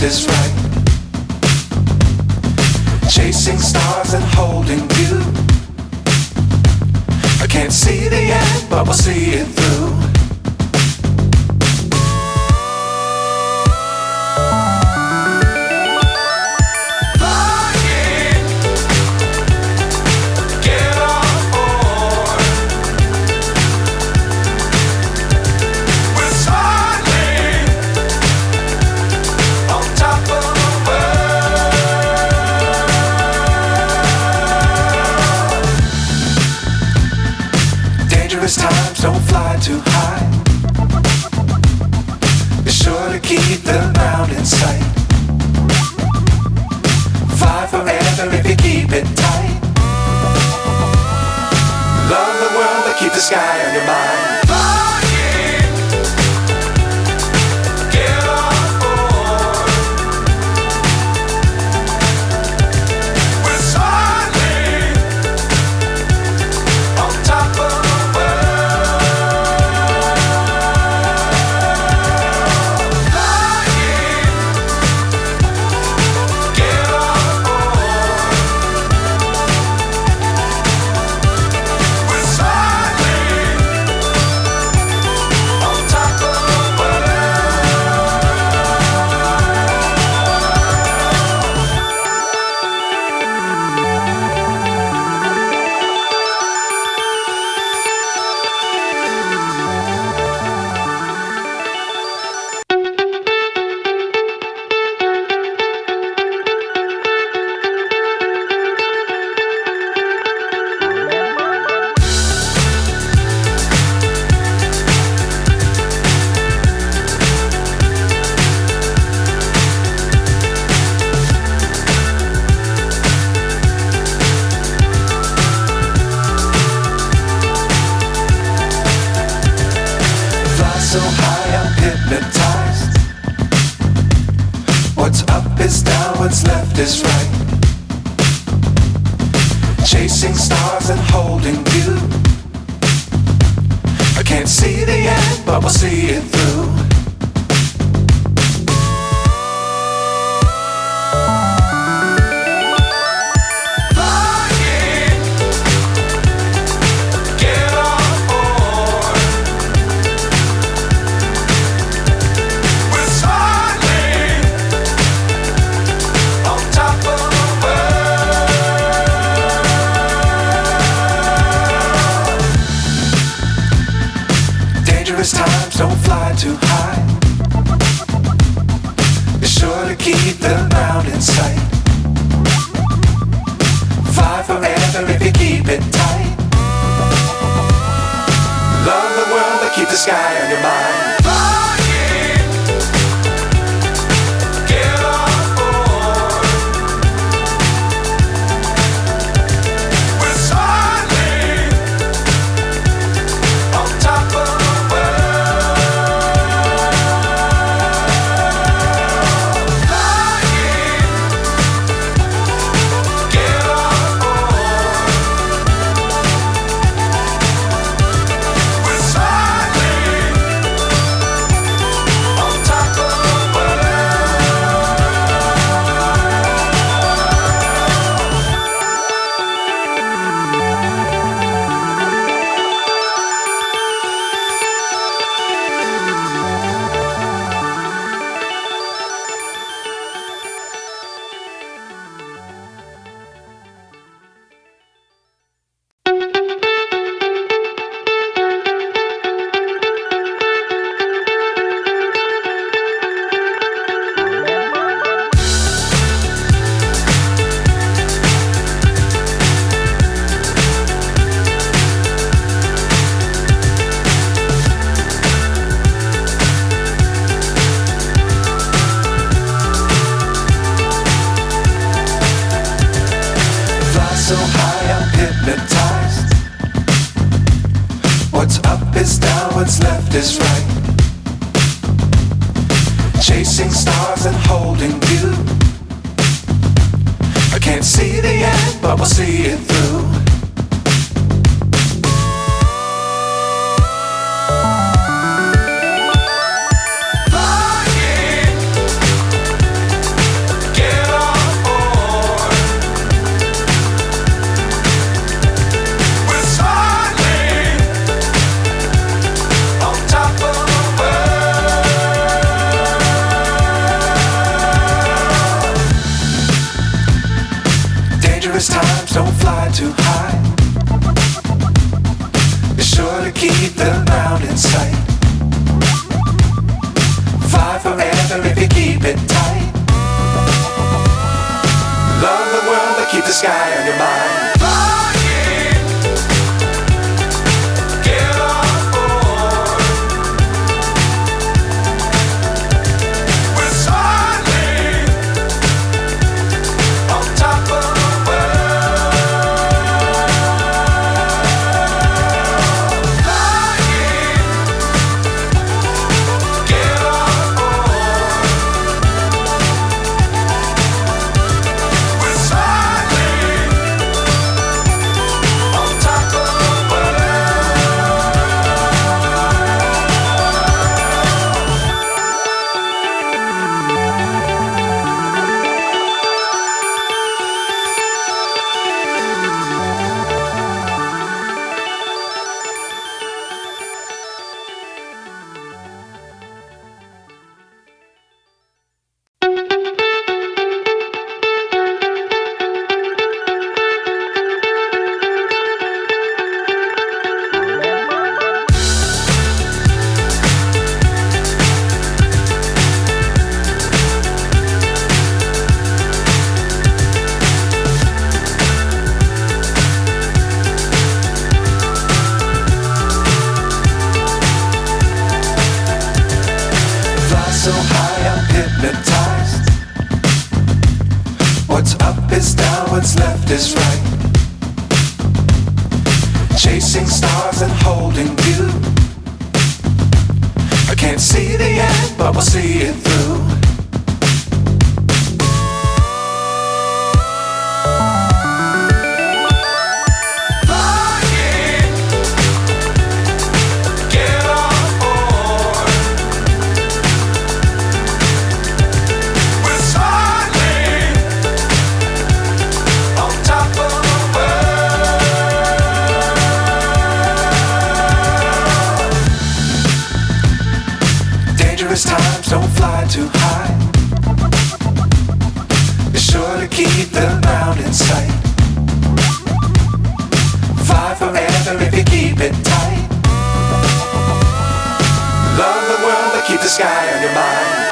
is right. Chasing stars and holding you. I can't see the end, but we'll see it through. Times don't fly too high. Be sure to keep the ground in sight. Fly forever if you keep it tight. Love the world but keep the sky on your mind. So high I'm hypnotized. What's up is down, what's left is right. Chasing stars and holding you. I can't see the end, but we'll see it through. Times don't fly too high. Be sure to keep the ground in sight. Fly forever if you keep it tight. Love the world but keep the sky on your mind. So high I'm hypnotized. What's up is down, what's left is right. Chasing stars and holding you. I can't see the end, but we'll see it through. Flying, it tight. Love the world but keep the sky on your mind. Flying, get on board. We're soaring on top of the world. Flying, get on board. We're soaring on top of the so high I'm hypnotized. What's up is down, what's left is right. Chasing stars and holding you. I can't see the end, but we'll see it through. Flying, get on board. We're soaring on top of the world. Dangerous times, don't fly too high. Be sure to keep the ground in sight. Fly forever if you keep it tight. Love the world but keep the sky on your mind.